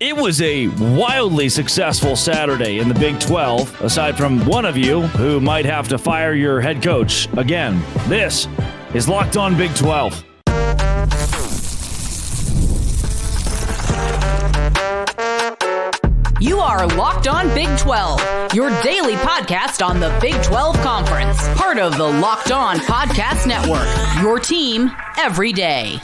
It was a wildly successful Saturday in the Big 12, aside from one of you who might have to fire your head coach again. This is Locked On Big 12. You are Locked On Big 12, your daily podcast on the Big 12 Conference, part of the Locked On Podcast Network, your team every day.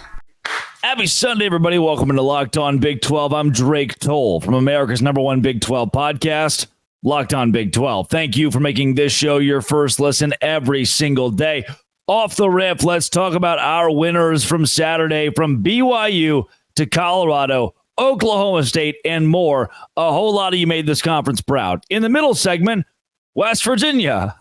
Happy Sunday, everybody. Welcome to Locked On Big 12. I'm Drake Toll from America's #1 Big 12 podcast, Locked On Big 12. Thank you for making this show your first listen every single day. Off the rip, let's talk about our winners from Saturday, from BYU to Colorado, Oklahoma State, and more. A whole lot of you made this conference proud. In the middle segment, West Virginia.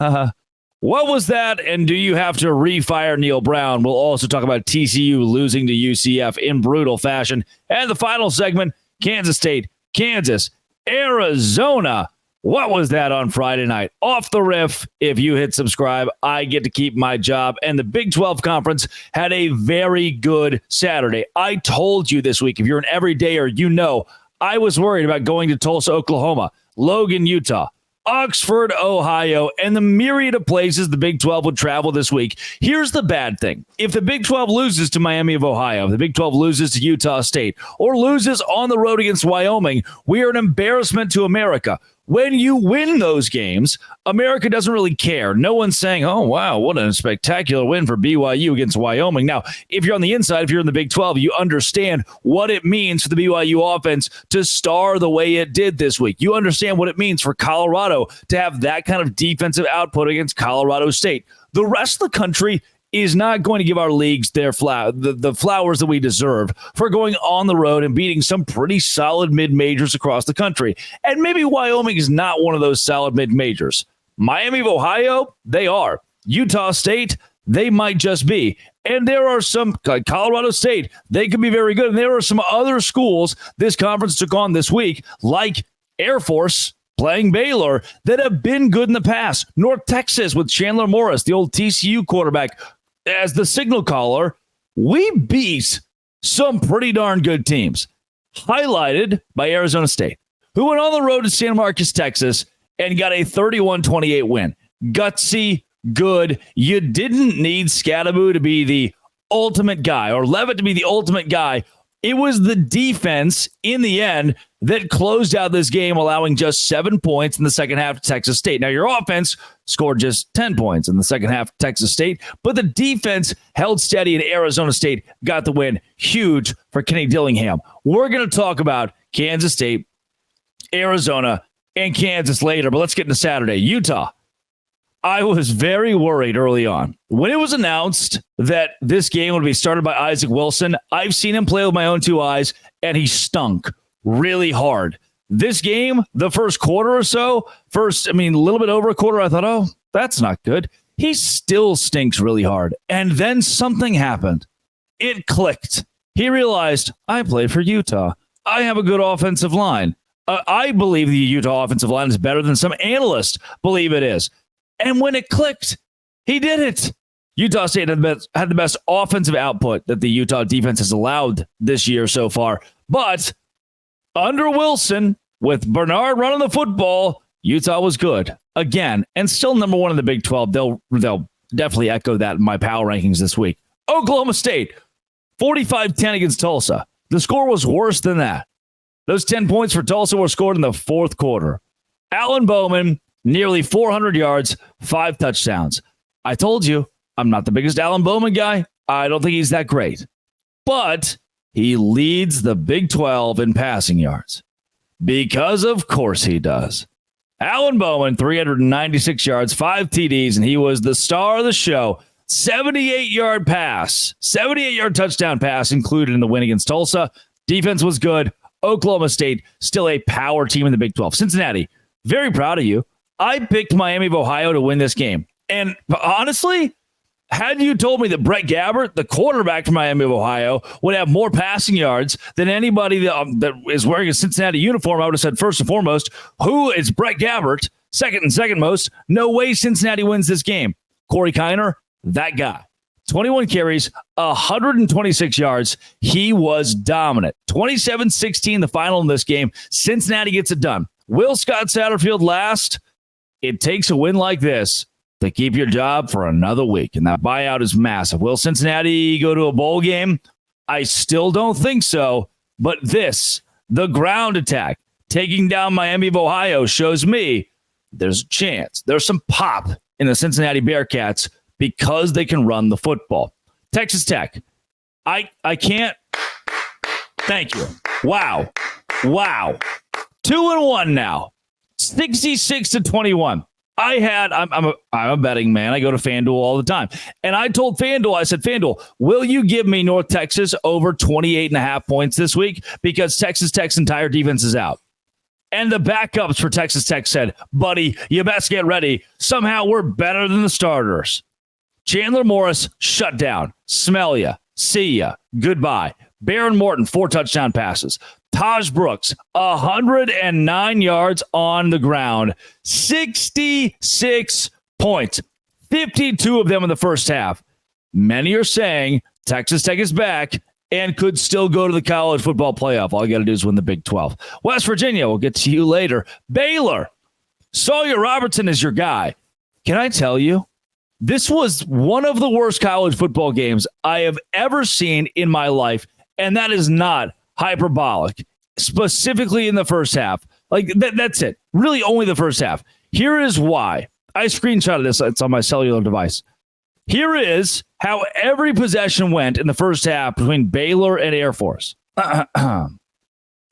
What was that, and do you have to refire Neil Brown? We'll also talk about TCU losing to UCF in brutal fashion. And the final segment, Kansas State, Kansas, Arizona. What was that on Friday night? Off the riff, if you hit subscribe, I get to keep my job. And the Big 12 Conference had a very good Saturday. I told you this week, if you're an everydayer, you know I was worried about going to Tulsa, Oklahoma, Logan, Utah, Oxford, Ohio, and the myriad of places the Big 12 would travel this week. Here's the bad thing. If the Big 12 loses to Miami of Ohio, if the Big 12 loses to Utah State, or loses on the road against Wyoming, we are an embarrassment to America. When you win those games, America doesn't really care. No one's saying, oh, wow, what a spectacular win for BYU against Wyoming. Now, if you're on the inside, if you're in the Big 12, you understand what it means for the BYU offense to star the way it did this week. You understand what it means for Colorado to have that kind of defensive output against Colorado State. The rest of the country is not going to give our leagues their the flowers that we deserve for going on the road and beating some pretty solid mid-majors across the country. And maybe Wyoming is not one of those solid mid-majors. Miami of Ohio, they are. Utah State, they might just be. And there are some, like Colorado State, they could be very good. And there are some other schools this conference took on this week, like Air Force playing Baylor, that have been good in the past. North Texas with Chandler Morris, the old TCU quarterback, as the signal caller. We beat some pretty darn good teams, highlighted by Arizona State, who went on the road to San Marcos, Texas, and got a 31-28 win. Gutsy, good. You didn't need Scadaboo to be the ultimate guy or Levitt to be the ultimate guy. It was the defense in the end that closed out this game, allowing just 7 points in the second half to Texas State. Now, your offense scored just 10 points in the second half to Texas State, but the defense held steady, and Arizona State got the win. Huge for Kenny Dillingham. We're going to talk about Kansas State, Arizona, and Kansas later, but let's get into Saturday. Utah. I was very worried early on. When it was announced that this game would be started by Isaac Wilson, I've seen him play with my own two eyes, and he stunk really hard. This game, the first quarter or so, a little bit over a quarter, I thought, oh, that's not good. He still stinks really hard. And then something happened. It clicked. He realized, I play for Utah. I have a good offensive line. I believe the Utah offensive line is better than some analysts believe it is. And when it clicked, he did it. Utah State had the best offensive output that the Utah defense has allowed this year so far. But under Wilson, with Bernard running the football, Utah was good again, and still number one in the Big 12. They'll definitely echo that in my power rankings this week. Oklahoma State, 45-10 against Tulsa. The score was worse than that. Those 10 points for Tulsa were scored in the fourth quarter. Alan Bowman, nearly 400 yards, 5 touchdowns. I told you, I'm not the biggest Alan Bowman guy. I don't think he's that great. But he leads the Big 12 in passing yards. Because of course he does. Alan Bowman, 396 yards, 5 TDs, and he was the star of the show. 78-yard pass, 78-yard touchdown pass included in the win against Tulsa. Defense was good. Oklahoma State, still a power team in the Big 12. Cincinnati, very proud of you. I picked Miami of Ohio to win this game. And honestly, had you told me that Brett Gabbert, the quarterback from Miami of Ohio, would have more passing yards than anybody that is wearing a Cincinnati uniform, I would have said first and foremost, who is Brett Gabbert? Second most, no way Cincinnati wins this game. Corey Kiner, that guy. 21 carries, 126 yards. He was dominant. 27-16, the final in this game. Cincinnati gets it done. Will Scott Satterfield last? It takes a win like this to keep your job for another week, and that buyout is massive. Will Cincinnati go to a bowl game? I still don't think so, but this, the ground attack, taking down Miami of Ohio, shows me there's a chance. There's some pop in the Cincinnati Bearcats because they can run the football. Texas Tech, I can't. Thank you. Wow. 2-1 now. 66-21. I'm a betting man. I go to FanDuel all the time. And I told FanDuel, I said, FanDuel, will you give me North Texas over 28.5 points this week? Because Texas Tech's entire defense is out. And the backups for Texas Tech said, buddy, you best get ready. Somehow we're better than the starters. Chandler Morris, shut down. Smell ya. See ya. Goodbye. Baron Morton, 4 touchdown passes. Taj Brooks, 109 yards on the ground. 66 points. 52 of them in the first half. Many are saying Texas Tech is back and could still go to the college football playoff. All you got to do is win the Big 12. West Virginia, we'll get to you later. Baylor, Sawyer Robertson is your guy. Can I tell you? This was one of the worst college football games I have ever seen in my life, and that is not hyperbolic, specifically in the first half. Like, that's it. Really only the first half. Here is why. I screenshotted this. It's on my cellular device. Here is how every possession went in the first half between Baylor and Air Force.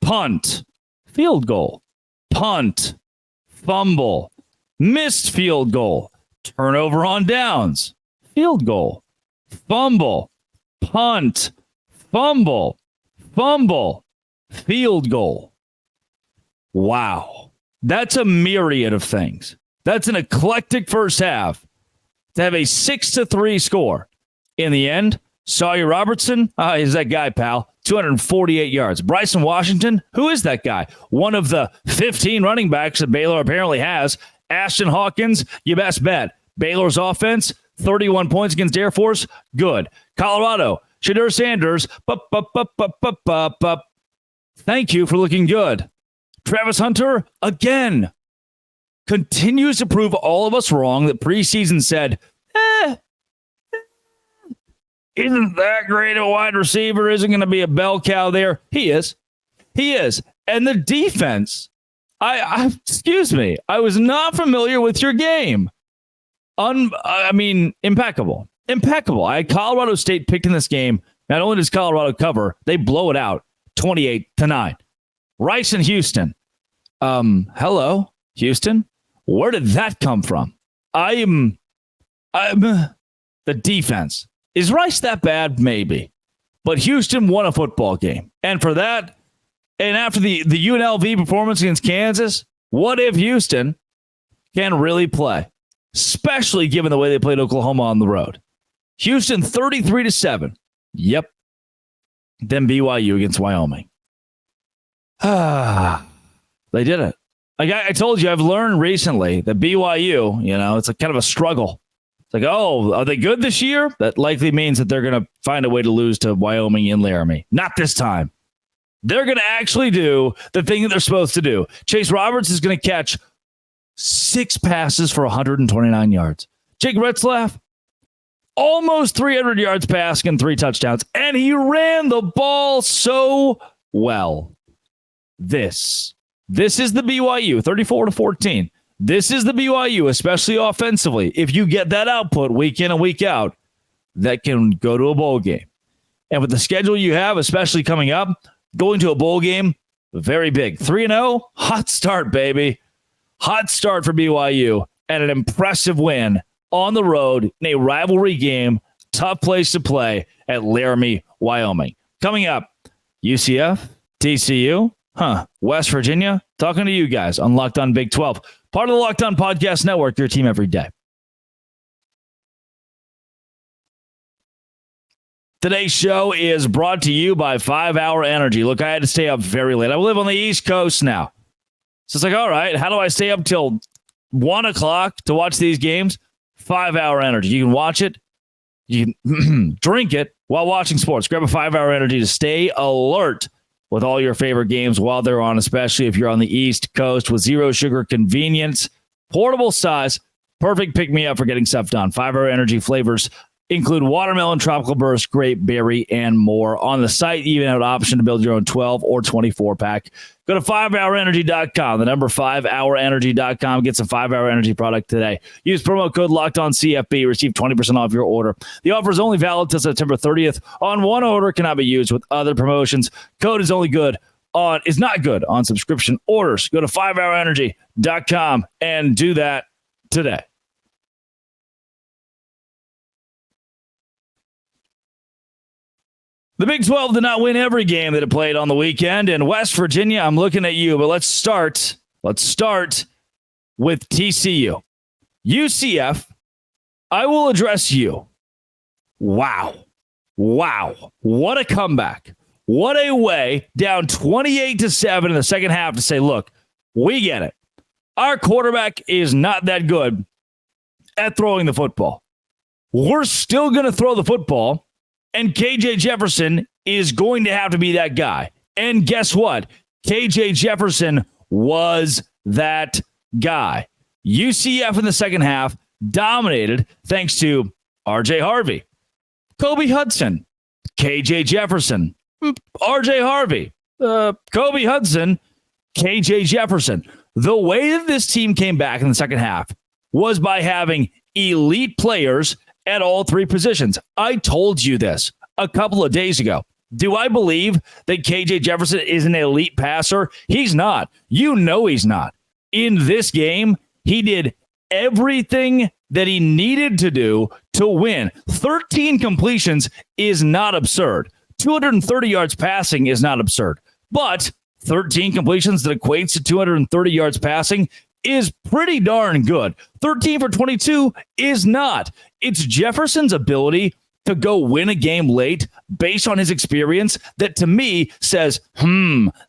Punt, field goal, punt, fumble, missed field goal, turnover on downs, field goal, fumble, punt, fumble, field goal. Wow. That's a myriad of things. That's an eclectic first half to have a 6-3 score. In the end, Sawyer Robertson, is that guy, pal. 248 yards. Bryson Washington, who is that guy? One of the 15 running backs that Baylor apparently has. Ashton Hawkins, you best bet. Baylor's offense, 31 points against Air Force. Good. Colorado, Deion Sanders. Thank you for looking good. Travis Hunter, again, continues to prove all of us wrong that preseason said, isn't that great a wide receiver? Isn't going to be a bell cow there? He is. And the defense, excuse me, I was not familiar with your game. Impeccable. I had Colorado State picked in this game. Not only does Colorado cover, they blow it out 28-9. Rice and Houston. Hello, Houston. Where did that come from? I'm the defense. Is Rice that bad? Maybe. But Houston won a football game. And for that, and after the UNLV performance against Kansas, what if Houston can really play? Especially given the way they played Oklahoma on the road. Houston 33-7. Yep. Then BYU against Wyoming. They did it. Like I told you, I've learned recently that BYU, it's a kind of a struggle. It's like, oh, are they good this year? That likely means that they're going to find a way to lose to Wyoming in Laramie. Not this time. They're going to actually do the thing that they're supposed to do. Chase Roberts is going to catch 6 passes for 129 yards. Jake Retzlaff, almost 300 yards passing and 3 touchdowns. And he ran the ball so well. This is the BYU, 34-14. This is the BYU, especially offensively. If you get that output week in and week out, that can go to a bowl game. And with the schedule you have, especially coming up, going to a bowl game, very big. 3-0, hot start, baby. Hot start for BYU and an impressive win on the road in a rivalry game. Tough place to play at Laramie, Wyoming. Coming up, UCF, TCU, West Virginia. Talking to you guys on Locked On Big 12. Part of the Locked On Podcast Network, your team every day. Today's show is brought to you by 5 Hour Energy. Look, I had to stay up very late. I live on the East Coast now. So it's like, all right, how do I stay up till 1 o'clock to watch these games? 5 Hour Energy. You can watch it You can drink it while watching sports. Grab a 5-Hour Energy to stay alert with all your favorite games while they're on, especially if you're on the East Coast, with zero sugar convenience, portable size, perfect pick-me-up for getting stuff done. 5-Hour Energy flavors include watermelon, tropical burst, grape, berry, and more. On the site, you even have an option to build your own 12 or 24-pack. Go to 5hourenergy.com, the number 5hourenergy.com. Get some 5-Hour Energy product today. Use promo code LOCKEDONCFB. Receive 20% off your order. The offer is only valid until September 30th. On one order, cannot be used with other promotions. Code is not good on subscription orders. Go to 5hourenergy.com and do that today. The Big 12 did not win every game that it played on the weekend. And West Virginia, I'm looking at you, but let's start with TCU. UCF, I will address you. Wow. What a comeback. What a way, down 28-7 in the second half, to say, look, we get it. Our quarterback is not that good at throwing the football. We're still going to throw the football. And KJ Jefferson is going to have to be that guy. And guess what? KJ Jefferson was that guy. UCF in the second half dominated thanks to RJ Harvey, Kobe Hudson, KJ Jefferson, RJ Harvey, Kobe Hudson, KJ Jefferson. The way that this team came back in the second half was by having elite players at all three positions. I told you this a couple of days ago. Do I believe that KJ Jefferson is an elite passer? He's not. You know he's not. In this game, he did everything that he needed to do to win. 13 completions is not absurd. 230 yards passing is not absurd. But 13 completions that equates to 230 yards passing is pretty darn good. 13 for 22 is not. It's Jefferson's ability to go win a game late based on his experience that, to me, says,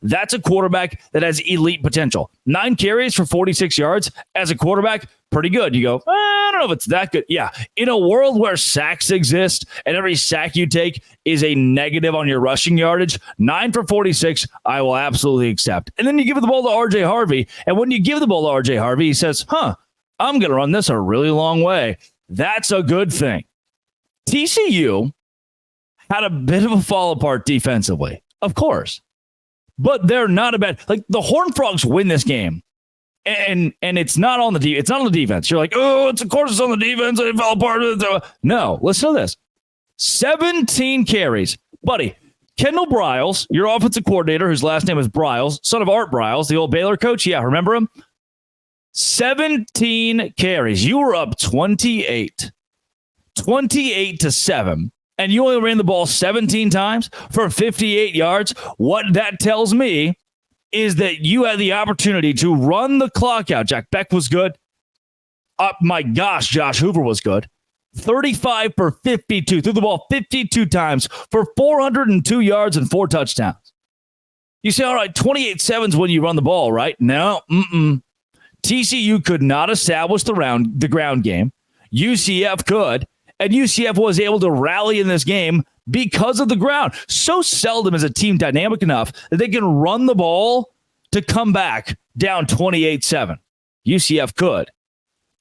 that's a quarterback that has elite potential. 9 carries for 46 yards as a quarterback, pretty good. You go, I don't know if it's that good. Yeah, in a world where sacks exist and every sack you take is a negative on your rushing yardage, 9 for 46, I will absolutely accept. And then you give the ball to RJ Harvey, and when you give the ball to RJ Harvey, he says, I'm going to run this a really long way. That's a good thing. TCU had a bit of a fall apart defensively, of course, but they're not a bad. Like, the Horned Frogs win this game, and it's not on the it's not on the defense. You're like, oh, it's on the defense. They fell apart. No, listen to this: 17 carries, buddy. Kendall Briles, your offensive coordinator, whose last name is Briles, son of Art Briles, the old Baylor coach. Yeah, remember him? 17 carries. You were up 28-7, and you only ran the ball 17 times for 58 yards. What that tells me is that you had the opportunity to run the clock out. Jack Beck was good. My gosh, Josh Hoover was good. 35 for 52. Threw the ball 52 times for 402 yards and 4 touchdowns. You say, all right, 28-7 is when you run the ball, right? No. TCU could not establish the ground game. UCF could. And UCF was able to rally in this game because of the ground. So seldom is a team dynamic enough that they can run the ball to come back down 28-7. UCF could.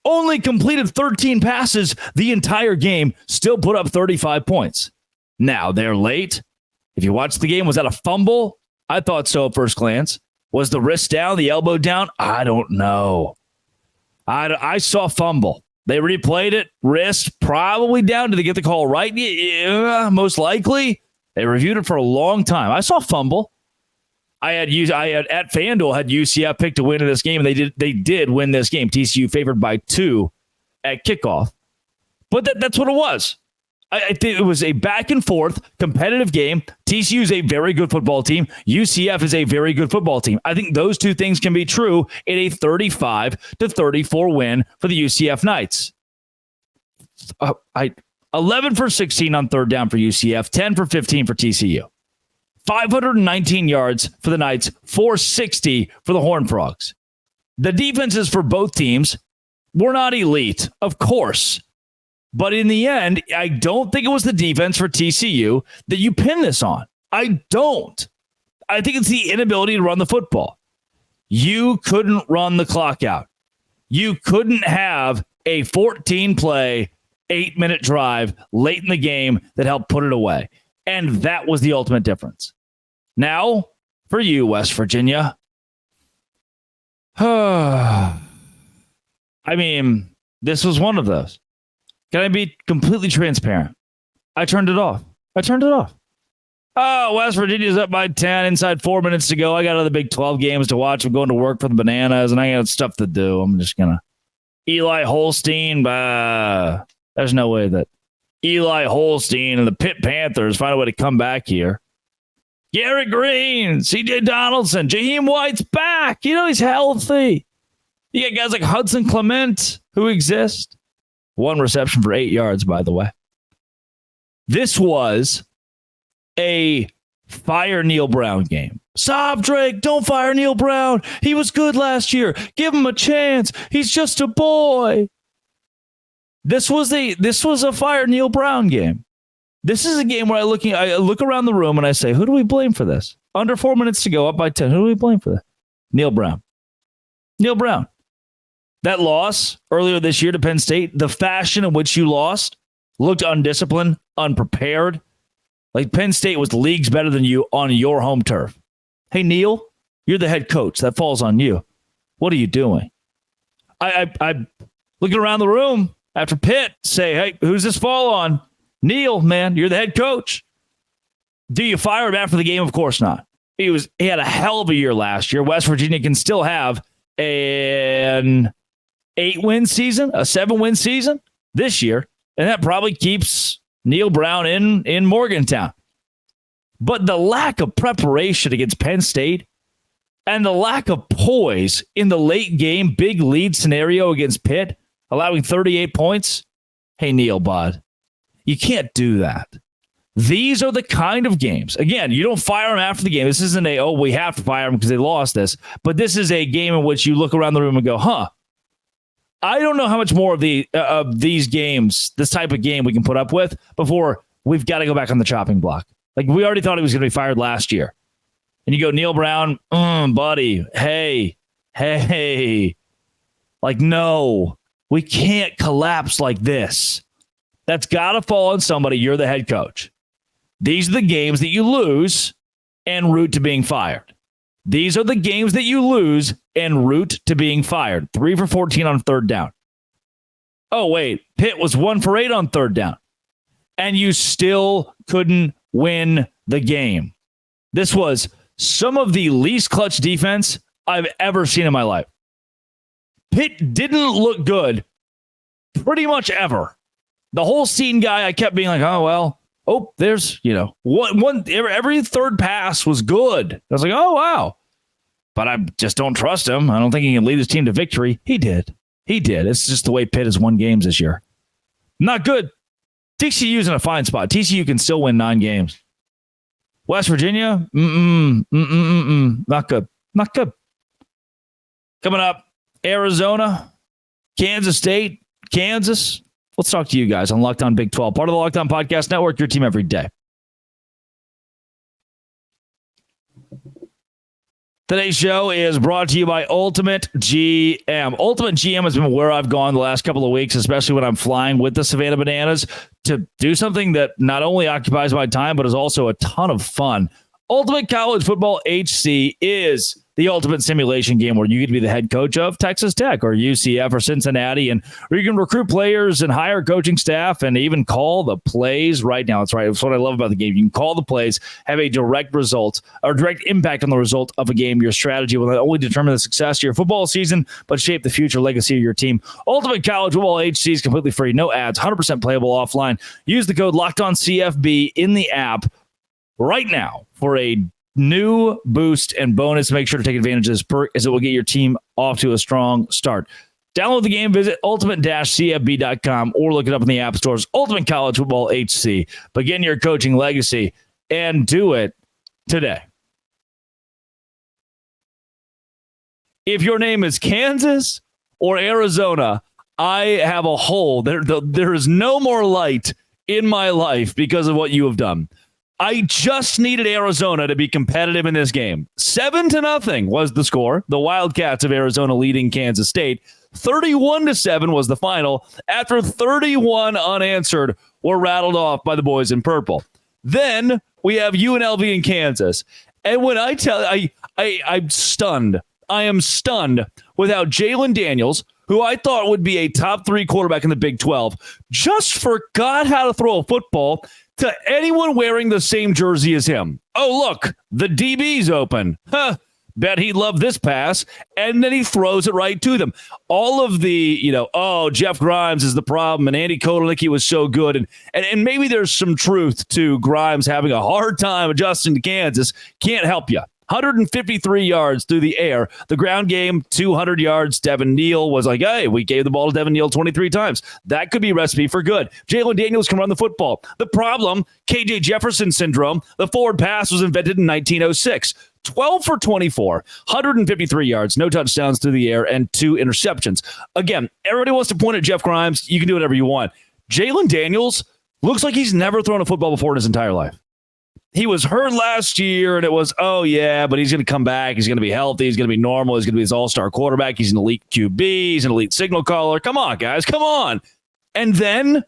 Only completed 13 passes the entire game, still put up 35 points. Now, they're late. If you watch the game, was that a fumble? I thought so at first glance. Was the wrist down, the elbow down? I don't know. I saw fumble. They replayed it, wrist probably down. Did they get the call right? Yeah, most likely. They reviewed it for a long time. I saw fumble. I had at FanDuel had UCF picked to win in this game, and they did win this game. TCU favored by 2 at kickoff, but that's what it was. I think it was a back and forth competitive game. TCU is a very good football team. UCF is a very good football team. I think those two things can be true in a 35-34 win for the UCF Knights. 11 for 16 on third down for UCF, 10 for 15 for TCU. 519 yards for the Knights, 460 for the Horned Frogs. The defenses for both teams were not elite, of course. But in the end, I don't think it was the defense for TCU that you pin this on. I don't. I think it's the inability to run the football. You couldn't run the clock out. You couldn't have a 14-play, 8-minute drive late in the game that helped put it away. And that was the ultimate difference. Now, for you, West Virginia. I mean, this was one of those. Can I be completely transparent? I turned it off. Oh, West Virginia's up by 10 inside 4 minutes to go. I got other Big 12 games to watch. I'm going to work for the Bananas, and I got stuff to do. I'm just going to. Eli Holstein, there's no way that Eli Holstein and the Pitt Panthers find a way to come back here. Garrett Green, C.J. Donaldson, Jaheim White's back. He's healthy. You got guys like Hudson Clement who exist. 1 reception for 8 yards, by the way. This was a fire Neil Brown game. Stop, Drake. Don't fire Neil Brown. He was good last year. Give him a chance. He's just a boy. This was a fire Neil Brown game. This is a game where I look around the room and I say, who do we blame for this? Under 4 minutes to go, up by 10. Who do we blame for that? Neil Brown. That loss earlier this year to Penn State, the fashion in which you lost looked undisciplined, unprepared. Like Penn State was leagues better than you on your home turf. Hey, Neil, you're the head coach. That falls on you. What are you doing? I looking around the room after Pitt, say, hey, who's this fall on? Neil, man, you're the head coach. Do you fire him after the game? Of course not. He had a hell of a year last year. West Virginia can still have an 8-win season, a 7-win season this year, and that probably keeps Neil Brown in Morgantown. But the lack of preparation against Penn State and the lack of poise in the late game, big lead scenario against Pitt, allowing 38 points. Hey, Neil, bud, you can't do that. These are the kind of games. Again, you don't fire them after the game. This isn't we have to fire them because they lost this. But this is a game in which you look around the room and go, I don't know how much more of these games, this type of game we can put up with before we've got to go back on the chopping block. Like, we already thought he was going to be fired last year. And you go, Neil Brown, buddy, hey. Like, no, we can't collapse like this. That's got to fall on somebody. You're the head coach. These are the games that you lose en route to being fired. These are the games that you lose en route to being fired. 3 for 14 on third down. Oh, wait. Pitt was 1 for 8 on third down. And you still couldn't win the game. This was some of the least clutch defense I've ever seen in my life. Pitt didn't look good pretty much ever. The whole scene guy, I kept being like, there's, every third pass was good. I was like, oh, wow. But I just don't trust him. I don't think he can lead his team to victory. He did. It's just the way Pitt has won games this year. Not good. TCU's in a fine spot. TCU can still win 9 games. West Virginia, not good. Coming up, Arizona, Kansas State, Kansas. Let's talk to you guys on Locked On Big 12, part of the Locked On Podcast Network, your team every day. Today's show is brought to you by Ultimate GM. Ultimate GM has been where I've gone the last couple of weeks, especially when I'm flying with the Savannah Bananas, to do something that not only occupies my time, but is also a ton of fun. Ultimate College Football HC is the ultimate simulation game where you get to be the head coach of Texas Tech or UCF or Cincinnati, and where you can recruit players and hire coaching staff and even call the plays right now. That's right. That's what I love about the game. You can call the plays, have a direct result or direct impact on the result of a game. Your strategy will not only determine the success of your football season, but shape the future legacy of your team. Ultimate College Football HC is completely free. No ads, 100% playable offline. Use the code LOCKEDONCFB in the app right now for a new boost and bonus. Make sure to take advantage of this perk as it will get your team off to a strong start. Download the game, visit ultimate-cfb.com or look it up in the app stores. Ultimate College Football HC. Begin your coaching legacy and do it today. If your name is Kansas or Arizona, I have a hole. There is no more light in my life because of what you have done. I just needed Arizona to be competitive in this game. 7-0 was the score. The Wildcats of Arizona leading Kansas State. 31-7 was the final. After 31 unanswered were rattled off by the boys in purple. Then we have UNLV in Kansas. And when I tell I'm stunned. I am stunned without Jalen Daniels, who I thought would be a top 3 quarterback in the Big 12, just forgot how to throw a football to anyone wearing the same jersey as him. Oh, look, the DB's open. Huh. Bet he loved this pass. And then he throws it right to them. All of the, Jeff Grimes is the problem, and Andy Kotelnicki was so good. And maybe there's some truth to Grimes having a hard time adjusting to Kansas. Can't help you. 153 yards through the air. The ground game, 200 yards. Devin Neal was like, hey, we gave the ball to Devin Neal 23 times. That could be a recipe for good. Jalen Daniels can run the football. The problem, KJ Jefferson syndrome, the forward pass was invented in 1906. 12 for 24, 153 yards, no touchdowns through the air, and 2 interceptions. Again, everybody wants to point at Jeff Grimes. You can do whatever you want. Jalen Daniels looks like he's never thrown a football before in his entire life. He was hurt last year, and it was, oh, yeah, but he's going to come back. He's going to be healthy. He's going to be normal. He's going to be his all-star quarterback. He's an elite QB. He's an elite signal caller. Come on, guys. Come on. And then,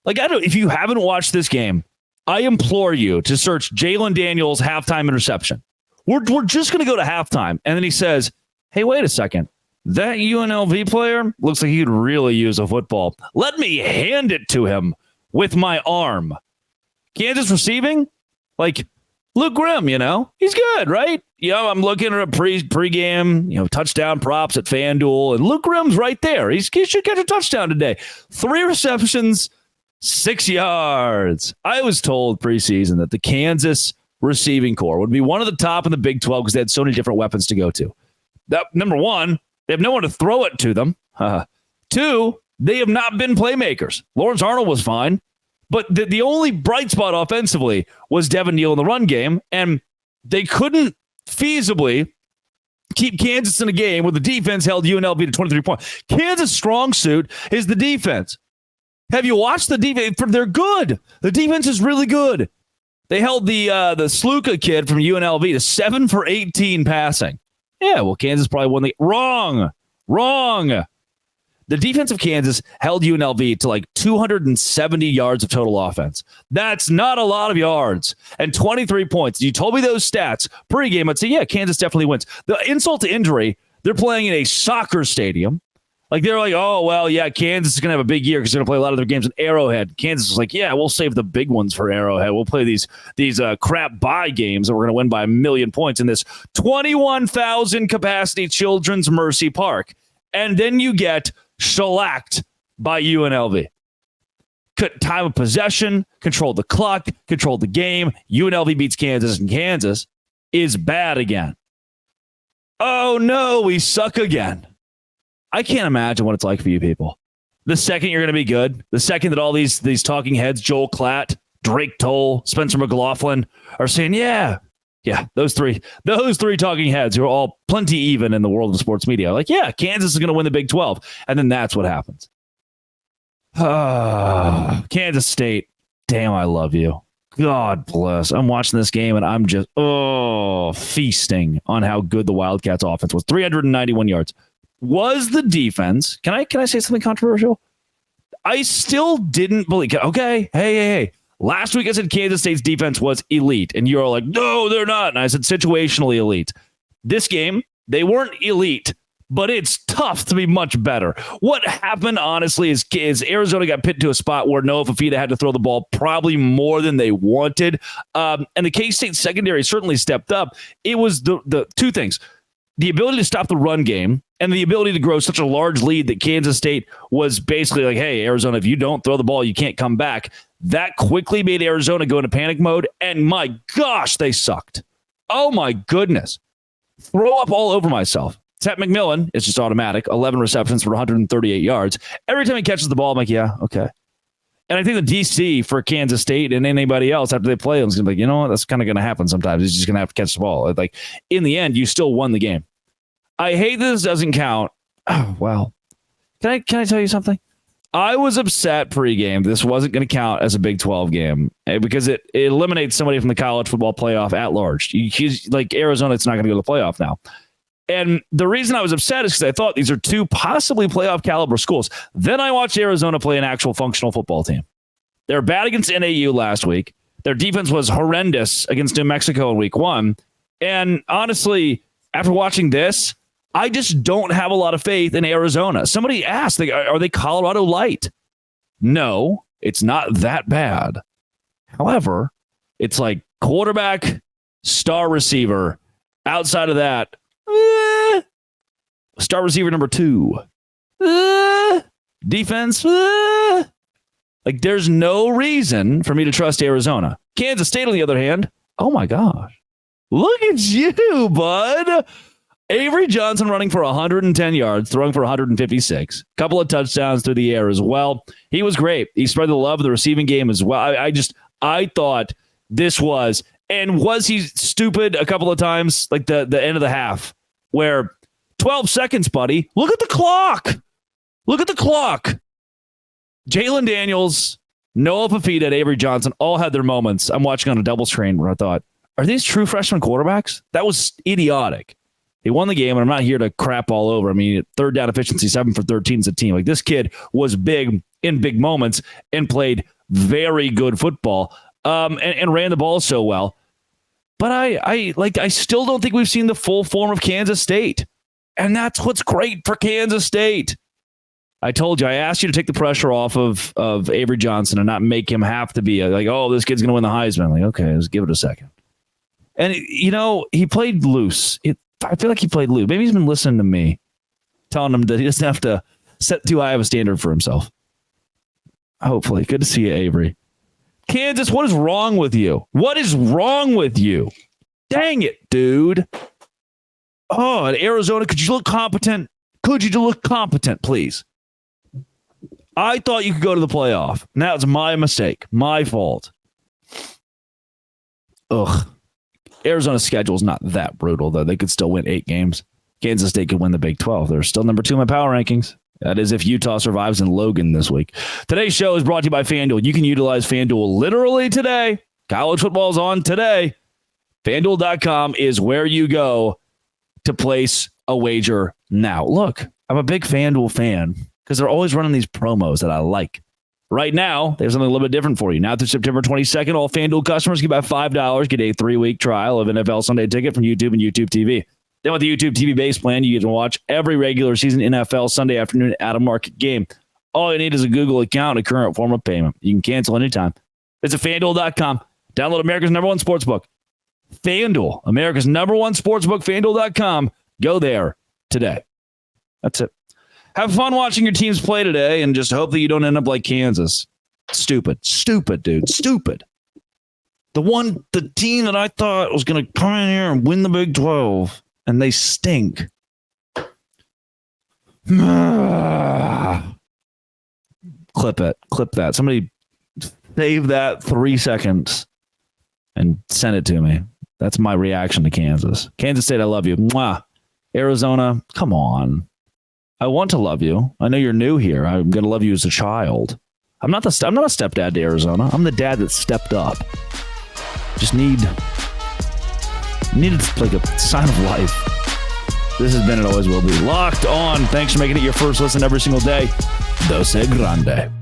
if you haven't watched this game, I implore you to search Jalen Daniels' halftime interception. We're just going to go to halftime. And then he says, hey, wait a second. That UNLV player looks like he could really use a football. Let me hand it to him with my arm. Kansas receiving? Luke Grimm, he's good, right? I'm looking at a pregame, touchdown props at FanDuel, and Luke Grimm's right there. He should catch a touchdown today. 3 receptions, 6 yards. I was told preseason that the Kansas receiving core would be one of the top in the Big 12 because they had so many different weapons to go to. Number one, they have no one to throw it to them. 2, they have not been playmakers. Lawrence Arnold was fine. But the only bright spot offensively was Devin Neal in the run game, and they couldn't feasibly keep Kansas in a game where the defense held UNLV to 23 points. Kansas' strong suit is the defense. Have you watched the defense? They're good. The defense is really good. They held the Sluka kid from UNLV to 7 for 18 passing. Yeah, well, Kansas probably won the... Wrong. The defense of Kansas held UNLV to 270 yards of total offense. That's not a lot of yards. And 23 points. You told me those stats pregame, I'd say, yeah, Kansas definitely wins. The insult to injury, they're playing in a soccer stadium. They're like, oh, well, yeah, Kansas is going to have a big year because they're going to play a lot of their games in Arrowhead. Kansas is like, yeah, we'll save the big ones for Arrowhead. We'll play these crap bye games that we're going to win by 1,000,000 points in this 21,000 capacity Children's Mercy Park. And then you get shellacked by UNLV. Time of possession, controlled the clock, controlled the game. UNLV beats Kansas, and Kansas is bad again. Oh, no, we suck again. I can't imagine what it's like for you people. The second you're going to be good, the second that all these talking heads, Joel Klatt, Drake Toll, Spencer McLaughlin, are saying, yeah, those three talking heads who are all plenty even in the world of sports media. Kansas is going to win the Big 12. And then that's what happens. Kansas State. Damn, I love you. God bless. I'm watching this game and I'm just, feasting on how good the Wildcats offense was. 391 yards. Was the defense, can I say something controversial? I still didn't believe, okay, hey. Last week I said Kansas State's defense was elite, and you're all like, no, they're not. And I said situationally elite. This game, they weren't elite, but it's tough to be much better. What happened, honestly, is Arizona got put into a spot where Noah Fafita had to throw the ball probably more than they wanted. And the K-State secondary certainly stepped up. It was the 2 things. The ability to stop the run game and the ability to grow such a large lead that Kansas State was basically like, hey, Arizona, if you don't throw the ball, you can't come back. That quickly made Arizona go into panic mode. And my gosh, they sucked. Oh, my goodness. Throw up all over myself. Tet McMillan, it's just automatic. 11 receptions for 138 yards. Every time he catches the ball, I'm like, yeah, okay. And I think the DC for Kansas State and anybody else after they play them is going to be like, you know what? That's kind of going to happen sometimes. He's just going to have to catch the ball. In the end, you still won the game. I hate this doesn't count. Oh, well, Can I tell you something? I was upset pregame. This wasn't going to count as a Big 12 game because it eliminates somebody from the college football playoff at large. Like Arizona, it's not going to go to the playoff now. And the reason I was upset is because I thought these are two possibly playoff caliber schools. Then I watched Arizona play an actual functional football team. They were bad against NAU last week. Their defense was horrendous against New Mexico in week 1. And honestly, after watching this, I just don't have a lot of faith in Arizona. Somebody asked, are they Colorado light? No, it's not that bad. However, it's like quarterback, star receiver. Outside of that, star receiver number 2. Defense. Like, there's no reason for me to trust Arizona. Kansas State, on the other hand, oh my gosh. Look at you, bud. Avery Johnson running for 110 yards, throwing for 156. Couple of touchdowns through the air as well. He was great. He spread the love of the receiving game as well. I thought this was, and was he stupid a couple of times, like the end of the half, where 12 seconds, buddy. Look at the clock. Look at the clock. Jalen Daniels, Noah Fafita, and Avery Johnson all had their moments. I'm watching on a double screen where I thought, are these true freshman quarterbacks? That was idiotic. He won the game, and I'm not here to crap all over. I mean, third down efficiency, 7 for 13 as a team. Like, this kid was big in big moments and played very good football and ran the ball so well. But I still don't think we've seen the full form of Kansas State. And that's what's great for Kansas State. I told you, I asked you to take the pressure off of Avery Johnson and not make him have to be like, oh, this kid's going to win the Heisman. I'm like, okay, let's give it a second. And, he played loose. I feel like he played loose. Maybe he's been listening to me, telling him that he doesn't have to set too high of a standard for himself. Hopefully. Good to see you, Avery. Kansas, what is wrong with you? What is wrong with you? Dang it, dude. Oh, and Arizona, could you look competent? Could you look competent, please? I thought you could go to the playoff. Now it's my mistake. My fault. Ugh. Arizona's schedule is not that brutal, though. They could still win 8 games. Kansas State could win the Big 12. They're still number 2 in my power rankings. That is if Utah survives in Logan this week. Today's show is brought to you by FanDuel. You can utilize FanDuel literally today. College football is on today. FanDuel.com is where you go to place a wager now. Look, I'm a big FanDuel fan because they're always running these promos that I like. Right now, there's something a little bit different for you. Now through September 22nd, all FanDuel customers get about $5, get a 3-week trial of NFL Sunday Ticket from YouTube and YouTube TV. Then with the YouTube TV base plan, you get to watch every regular season NFL Sunday afternoon at-a-market game. All you need is a Google account and a current form of payment. You can cancel anytime. Visit FanDuel.com. Download America's #1 sportsbook. FanDuel, America's #1 sportsbook, FanDuel.com. Go there today. That's it. Have fun watching your teams play today and just hope that you don't end up like Kansas. Stupid, dude. Stupid. The team that I thought was going to come in here and win the Big 12, and they stink. Clip that. Somebody save that 3 seconds and send it to me. That's my reaction to Kansas. Kansas State, I love you. Mwah. Arizona, come on. I want to love you. I know you're new here. I'm going to love you as a child. I'm not a stepdad to Arizona. I'm the dad that stepped up. Just need like a sign of life. This has been and always will be Locked On. Thanks for making it your first listen every single day. Dose Grande.